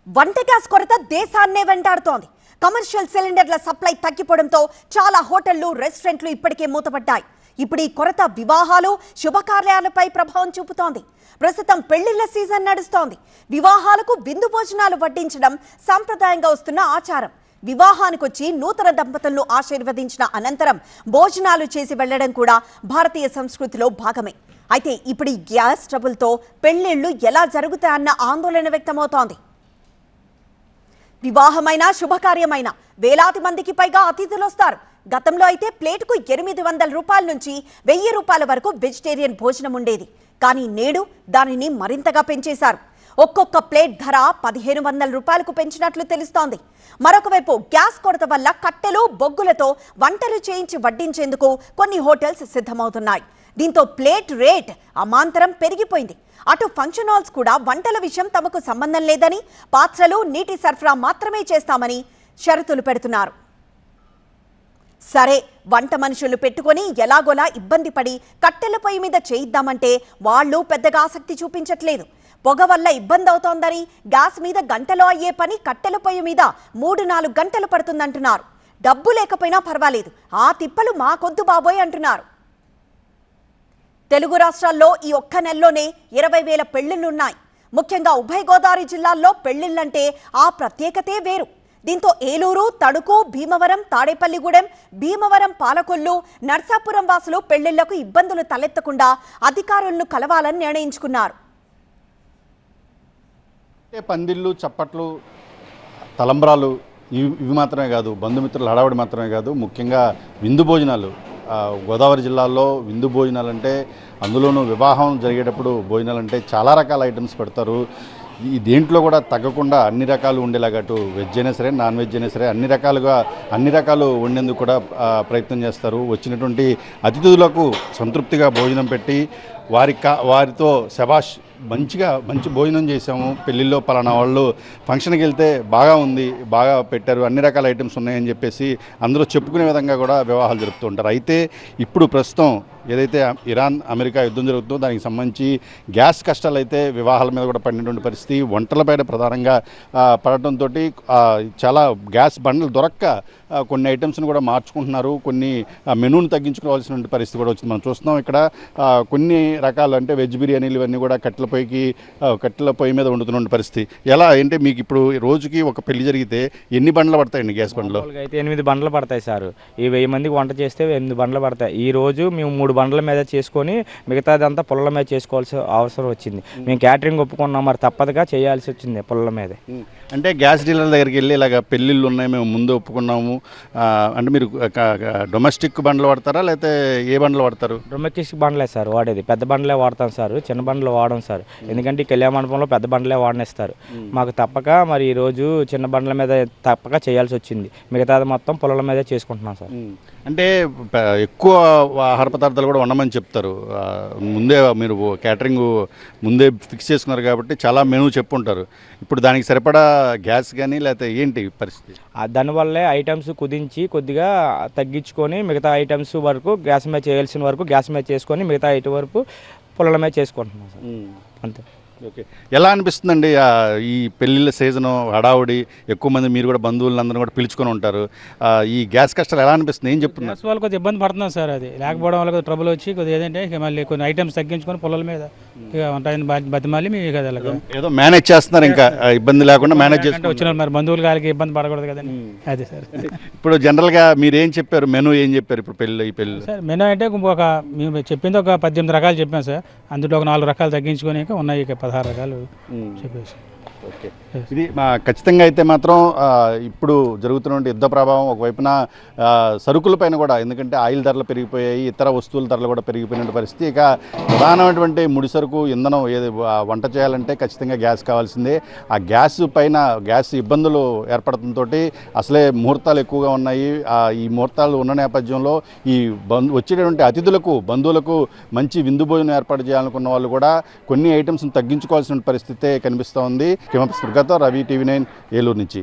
వంట గ్యాస్ కొరత దేశాన్నే వెంటాడుతోంది. Commercial సిలిండర్ల supply తగ్గిపోవడంతో చాలా హోటళ్లు, రెస్టారెంట్లు ఇప్పటికే మూతపడ్డాయి. ఇప్పుడు ఈ కొరత వివాహాలు, శుభకార్యాలపై ప్రభావం చూపుతోంది. ప్రస్తుతం పెళ్లిళ్ల సీజన్ నడుస్తోంది. వివాహాలకు విందు భోజనాలు వడ్డించడం సాంప్రదాయంగా వస్తున్న ఆచారం. వివాహానికొచ్చి నూతన దంపతులను ఆశీర్వదించిన అనంతరం భోజనాలు చేసి వెళ్లడం కూడా భారతీయ సంస్కృతిలో భాగమే. అయితే ఇప్పుడు ఈ గ్యాస్ ట్రబుల్తో పెళ్లిళ్లు ఎలా జరుగుతాయన్న ఆందోళన వ్యక్తమవుతోంది. వివాహమైన, శుభకార్యమైన వేలాది మందికి పైగా అతిథులు వస్తారు. గతంలో అయితే ప్లేటుకు 800 రూపాయల నుంచి 1000 రూపాయల వరకు వెజిటేరియన్ భోజనం ఉండేది. కానీ నేడు దానిని మరింతగా పెంచేశారు. ఒక్కొక్క ప్లేట్ ధర 1500 రూపాయలకు పెంచినట్లు తెలుస్తోంది. మరొకవైపు గ్యాస్ కొరత వల్ల కట్టెలు, బొగ్గులతో వంటలు చేయించి వడ్డించేందుకు కొన్ని హోటల్స్ సిద్ధమవుతున్నాయి. దీంతో ప్లేట్ రేట్ అమాంతరం పెరిగిపోయింది. అటు ఫంక్షన్ హాల్స్ కూడా వంటల విషయం తమకు సంబంధం లేదని, పాత్రలు, నీటి సరఫరా మాత్రమే చేస్తామని షరతులు పెడుతున్నారు. సరే, వంట మనుషులు పెట్టుకొని ఎలాగోలా ఇబ్బంది పడి కట్టెల పొయ్యి మీద చేయిద్దామంటే వాళ్ళు పెద్దగా ఆసక్తి చూపించట్లేదు. పొగ వల్ల ఇబ్బంది అవుతోందని, గ్యాస్ మీద గంటలో అయ్యే పని కట్టెల పొయ్యి మీద 3-4 గంటలు పడుతుందంటున్నారు. డబ్బు లేకపోయినా పర్వాలేదు, ఆ తిప్పలు మాకొద్దు బాబోయ్ అంటున్నారు. తెలుగు రాష్ట్రాల్లో ఈ ఒక్క నెలలోనే 20,000 పెళ్లిళ్లున్నాయి. ముఖ్యంగా ఉభయ గోదావరి జిల్లాల్లో పెళ్లిళ్లంటే ఆ ప్రత్యేకతే వేరు. దీంతో ఏలూరు, తణుకు, భీమవరం, తాడేపల్లిగూడెం, భీమవరం, పాలకొల్లు, నర్సాపురం వాసులు పెళ్లిళ్లకు ఇబ్బందులు తలెత్తకుండా అధికారులను కలవాలని నిర్ణయించుకున్నారు. పందిళ్ళు, చప్పట్లు, తలంబ్రాలు ఇవి మాత్రమే కాదు, బంధుమిత్రుల హడావుడి మాత్రమే కాదు, ముఖ్యంగా విందు భోజనాలు. గోదావరి జిల్లాలో విందు భోజనాలు అంటే, అందులోనూ వివాహం జరిగేటప్పుడు భోజనాలు అంటే చాలా రకాల ఐటమ్స్ పెడతారు. ఈ దేంట్లో కూడా తగ్గకుండా అన్ని రకాలు ఉండేలాగా, అటు వెజ్ అయినా సరే, నాన్ వెజ్ అయినా సరే, అన్ని రకాలు వండేందుకు కూడా ప్రయత్నం చేస్తారు. వచ్చినటువంటి అతిథులకు సంతృప్తిగా భోజనం పెట్టి వారితో శబాష్, మంచి భోజనం చేసాము, పెళ్ళిళ్ళలో పలానా వాళ్ళు ఫంక్షన్కి వెళ్తే బాగా ఉంది, బాగా పెట్టారు, అన్ని రకాల ఐటమ్స్ ఉన్నాయని చెప్పేసి అందరూ చెప్పుకునే విధంగా కూడా వివాహాలు జరుపుతూ ఉంటారు. అయితే ఇప్పుడు ప్రస్తుతం ఏదైతే ఇరాన్, అమెరికా యుద్ధం జరుగుతుందో దానికి సంబంధించి గ్యాస్ కష్టాలు అయితే వివాహాల మీద కూడా పడినటువంటి పరిస్థితి. వంటలపైన ప్రధానంగా పడటంతో చాలా గ్యాస్ బండ్లు దొరక్క కొన్ని ఐటమ్స్ని కూడా మార్చుకుంటున్నారు. కొన్ని మెనూని తగ్గించుకోవాల్సిన పరిస్థితి కూడా వచ్చింది. మనం చూస్తున్నాం ఇక్కడ కొన్ని రకాలు, అంటే వెజ్ బిర్యానీలు ఇవన్నీ కూడా కట్టెల పొయ్యి మీద వండుతున్న పరిస్థితి. ఎలా అంటే మీకు ఇప్పుడు రోజుకి ఒక పెళ్లి జరిగితే ఎన్ని బండ్లు పడతాయండి గ్యాస్ బండ్లు? అయితే 8 బండ్లు పడతాయి సార్. ఈ 1000 మందికి వంట చేస్తే 8 బండ్లు పడతాయి. ఈ రోజు మేము 3 బండ్ల మీద చేసుకొని మిగతాదంతా పుల్లల మీద చేసుకోవాల్సిన అవసరం వచ్చింది. మేము క్యాటరింగ్ ఒప్పుకున్నాం, మరి తప్పదుగా చేయాల్సి వచ్చింది పుల్లల మీద. అంటే గ్యాస్ డీలర్ దగ్గరికి వెళ్ళి ఇలాగ పెళ్ళిళ్ళు ఉన్నాయి, మేము ముందు ఒప్పుకున్నాము అంటే మీరు డొమెస్టిక్ బండ్లు వాడతారా, లేకపోతే ఏ బండ్లు వాడతారు? డొమెస్టిక్ బండ్లే సార్ వాడేది, పెద్ద బండ్లే వాడతాం సార్, చిన్న బండ్లు వాడడం సార్. ఎందుకంటే ఈ కళ్యాణ మండపంలో పెద్ద బండ్లే వాడనిస్తారు. మాకు తప్పక మరి ఈరోజు చిన్న బండ్ల మీద తప్పక చేయాల్సి వచ్చింది. మిగతాది మొత్తం పుల్లల మీదే చేసుకుంటున్నాం సార్. అంటే ఎక్కువ ఆహార పదార్థాలు కూడా వండమని చెప్తారు. ముందే మీరు క్యాటరింగ్ ముందే ఫిక్స్ చేసుకున్నారు కాబట్టి చాలా మెనూ చెప్పుంటారు. ఇప్పుడు దానికి సరిపడా గ్యాస్ కానీ లేకపోతే ఏంటి పరిస్థితి? దానివల్లే ఐటమ్స్ కుదించి కొద్దిగా తగ్గించుకొని మిగతా ఐటమ్స్ వరకు గ్యాస్ మీద చేయాల్సిన వరకు గ్యాస్ మీద చేసుకొని మిగతా ఐటమ్ వరకు పుల్లల మీద చేసుకుంటున్నాం సార్. అంతే. ఓకే, ఎలా అనిపిస్తుందండి ఈ పెళ్ళిళ్ళ సీజను హడావుడి, ఎక్కువ మంది మీరు కూడా బంధువులందరూ కూడా పిలుచుకొని ఉంటారు, ఈ గ్యాస్ కష్టాలు ఎలా అనిపిస్తుంది? ఏం చెప్తున్నారు? గ్యాస్ వాళ్ళు కొద్దిగా ఇబ్బంది పడుతున్నాం సార్. అది లేకపోవడం వల్ల కొద్దిగా ట్రబుల్ వచ్చి కొద్దిగా ఏంటంటే మళ్ళీ కొన్ని ఐటమ్స్ తగ్గించుకొని పొలాల మీద ఇక ఉంటాయని బతిమాలి మీకు ఏదో మేనేజ్ చేస్తున్నారు, ఇంకా ఇబ్బంది లేకుండా మేనేజ్ చేసుకుంటే వచ్చిన మరి బంధువులు గారికి ఇబ్బంది పడకూడదు కదండి. అదే సార్. ఇప్పుడు జనరల్గా మీరు ఏం చెప్పారు, మెనూ ఏం చెప్పారు ఇప్పుడు ఈ పెళ్ళి సార్? మెనూ అంటే మేము చెప్పింది ఒక 18 రకాలు చెప్పాం సార్. అందులో ఒక 4 రకాలు తగ్గించుకొని ఉన్నాయి, ఇక 16 రకాలు చెప్పేసి. ఓకే, ఇది ఖచ్చితంగా అయితే మాత్రం ఇప్పుడు జరుగుతున్న యుద్ధ ప్రభావం ఒకవైపున సరుకులపైన కూడా, ఎందుకంటే ఆయిల్ ధరలు పెరిగిపోయాయి, ఇతర వస్తువుల ధరలు కూడా పెరిగిపోయిన పరిస్థితి. ఇక ప్రధానమైనటువంటి ముడి సరుకు ఇంధనం ఏది వంట చేయాలంటే ఖచ్చితంగా గ్యాస్ కావాల్సిందే. ఆ గ్యాస్ ఇబ్బందులు ఏర్పడటంతో అసలే ముహూర్తాలు ఎక్కువగా ఉన్నాయి. ఈ ముహూర్తాలు ఉన్న నేపథ్యంలో ఈ వచ్చేటటువంటి అతిథులకు, బంధువులకు మంచి విందు భోజనం ఏర్పాటు చేయాలనుకున్న వాళ్ళు కూడా కొన్ని ఐటమ్స్ని తగ్గించుకోవాల్సిన పరిస్థితే కనిపిస్తూ ఉంది. రవి, టీవీ 9 ఏలూరు నుంచి.